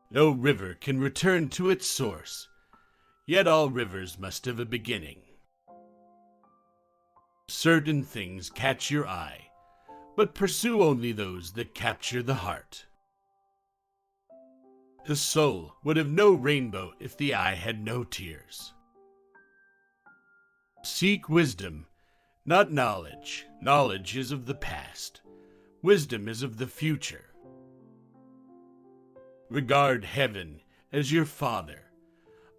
No river can return to its source, yet all rivers must have a beginning. Certain things catch your eye, but pursue only those that capture the heart. The soul would have no rainbow if the eye had no tears. Seek wisdom, not knowledge. Knowledge is of the past. Wisdom is of the future. Regard heaven as your father,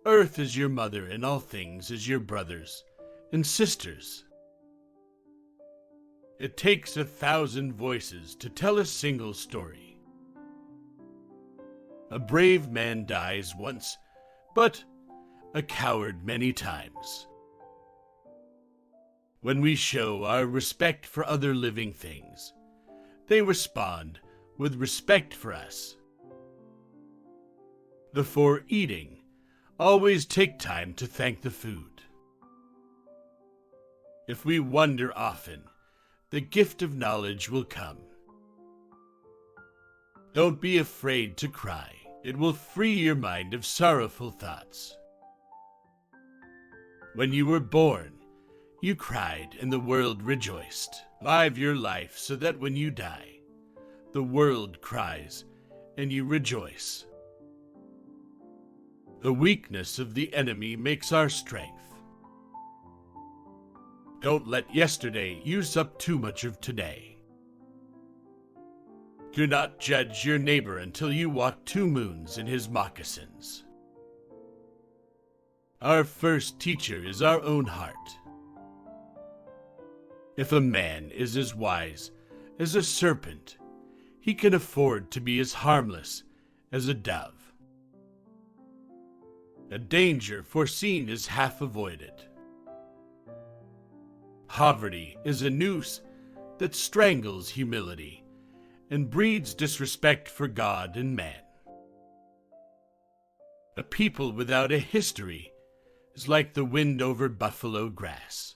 earth as your mother, and all things as your brothers and sisters. It takes 1,000 voices to tell a single story. A brave man dies once, but a coward many times. When we show our respect for other living things, they respond with respect for us. Before eating, always take time to thank the food. If we wonder often, the gift of knowledge will come. Don't be afraid to cry. It will free your mind of sorrowful thoughts. When you were born, you cried and the world rejoiced. Live your life so that when you die, the world cries and you rejoice. The weakness of the enemy makes our strength. Don't let yesterday use up too much of today. Do not judge your neighbor until you walk 2 moons in his moccasins. Our first teacher is our own heart. If a man is as wise as a serpent, he can afford to be as harmless as a dove. A danger foreseen is half avoided. Poverty is a noose that strangles humility and breeds disrespect for God and man. A people without a history is like the wind over buffalo grass.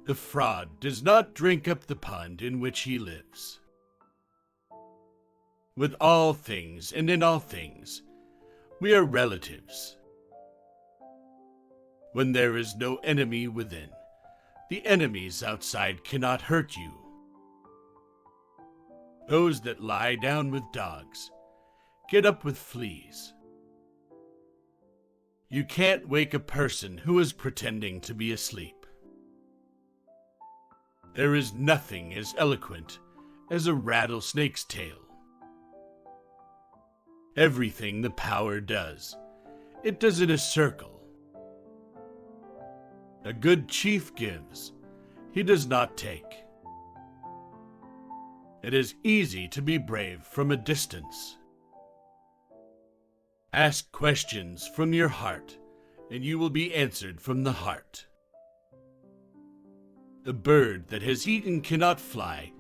The fraud does not drink up the pond in which he lives. With all things and in all things, we are relatives. When there is no enemy within, the enemies outside cannot hurt you. Those that lie down with dogs get up with fleas. You can't wake a person who is pretending to be asleep. There is nothing as eloquent as a rattlesnake's tail. Everything the power does, it does in a circle. A good chief gives, he does not take. It is easy to be brave from a distance. Ask questions from your heart, and you will be answered from the heart. The bird that has eaten cannot fly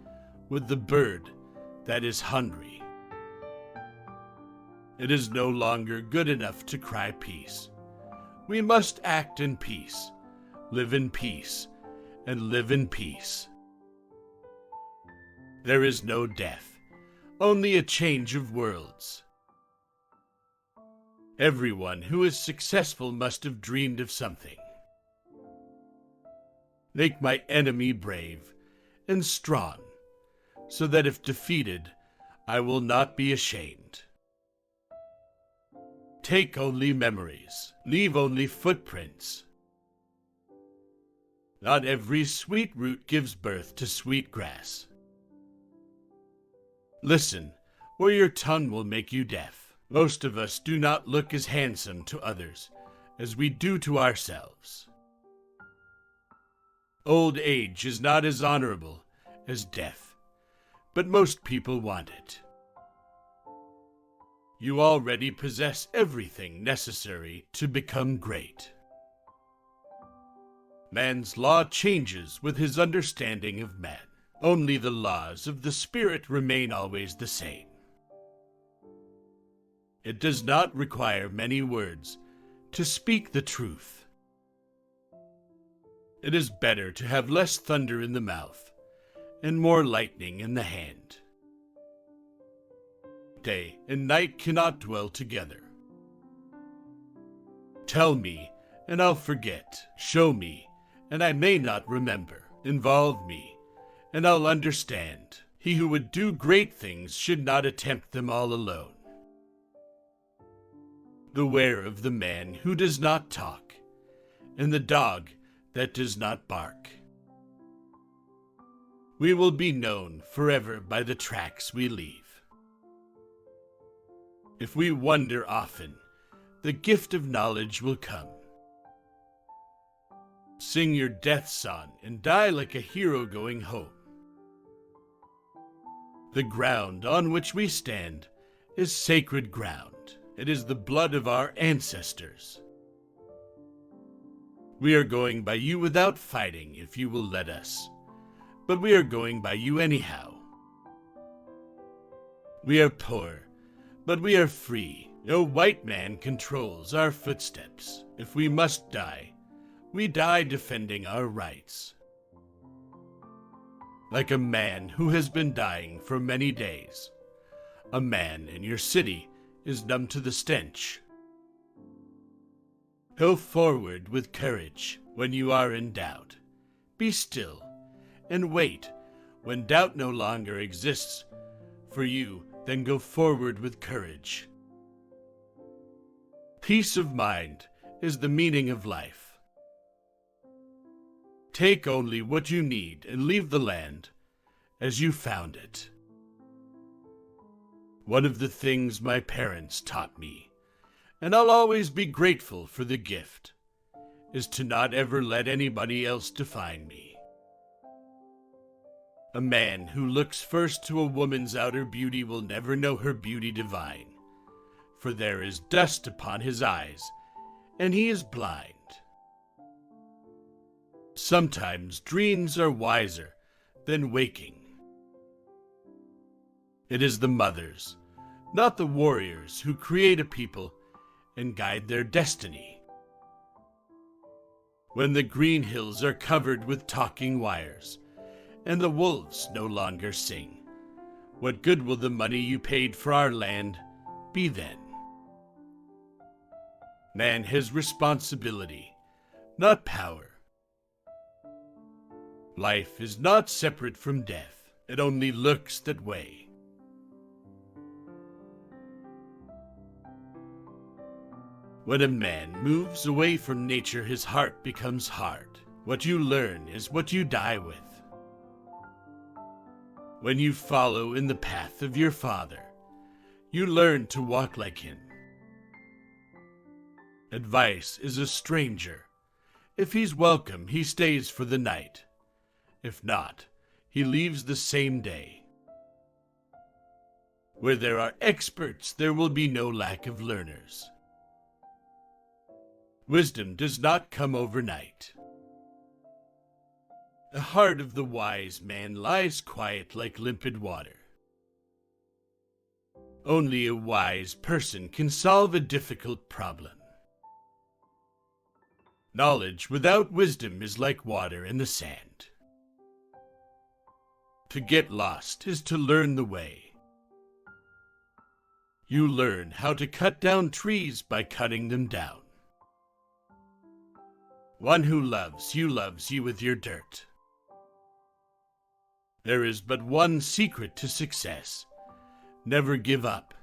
with the bird that is hungry. It is no longer good enough to cry peace. We must act in peace, live in peace, and live in peace. There is no death, only a change of worlds. Everyone who is successful must have dreamed of something. Make my enemy brave and strong, so that if defeated, I will not be ashamed. Take only memories, leave only footprints. Not every sweet root gives birth to sweet grass. Listen, or your tongue will make you deaf. Most of us do not look as handsome to others as we do to ourselves. Old age is not as honorable as death, but most people want it. You already possess everything necessary to become great. Man's law changes with his understanding of man. Only the laws of the Spirit remain always the same. It does not require many words to speak the truth. It is better to have less thunder in the mouth and more lightning in the hand. day and night cannot dwell together. Tell me, and I'll forget. Show me, and I may not remember. Involve me, and I'll understand. He who would do great things should not attempt them all alone. Beware of the man who does not talk, and the dog that does not bark. We will be known forever by the tracks we leave. If we wonder often, the gift of knowledge will come. Sing your death song and die like a hero going home. The ground on which we stand is sacred ground. It is the blood of our ancestors. We are going by you without fighting, if you will let us. But we are going by you anyhow. We are poor, but we are free. No white man controls our footsteps. If we must die, we die defending our rights. Like a man who has been dying for many days, a man in your city is numb to the stench. Go forward with courage when you are in doubt. Be still and wait when doubt no longer exists for you, then go forward with courage. Peace of mind is the meaning of life. Take only what you need and leave the land as you found it. One of the things my parents taught me, and I'll always be grateful for the gift, is to not ever let anybody else define me. A man who looks first to a woman's outer beauty will never know her beauty divine, for there is dust upon his eyes, and he is blind. Sometimes dreams are wiser than waking. It is the mothers, not the warriors, who create a people and guide their destiny. When the green hills are covered with talking wires, and the wolves no longer sing, what good will the money you paid for our land be then? Man has responsibility, not power. Life is not separate from death. It only looks that way. When a man moves away from nature, his heart becomes hard. What you learn is what you die with. When you follow in the path of your father, you learn to walk like him. Advice is a stranger. If he's welcome, he stays for the night. If not, he leaves the same day. Where there are experts, there will be no lack of learners. Wisdom does not come overnight. The heart of the wise man lies quiet like limpid water. Only a wise person can solve a difficult problem. Knowledge without wisdom is like water in the sand. To get lost is to learn the way. You learn how to cut down trees by cutting them down. One who loves you with your dirt. There is but one secret to success. Never give up.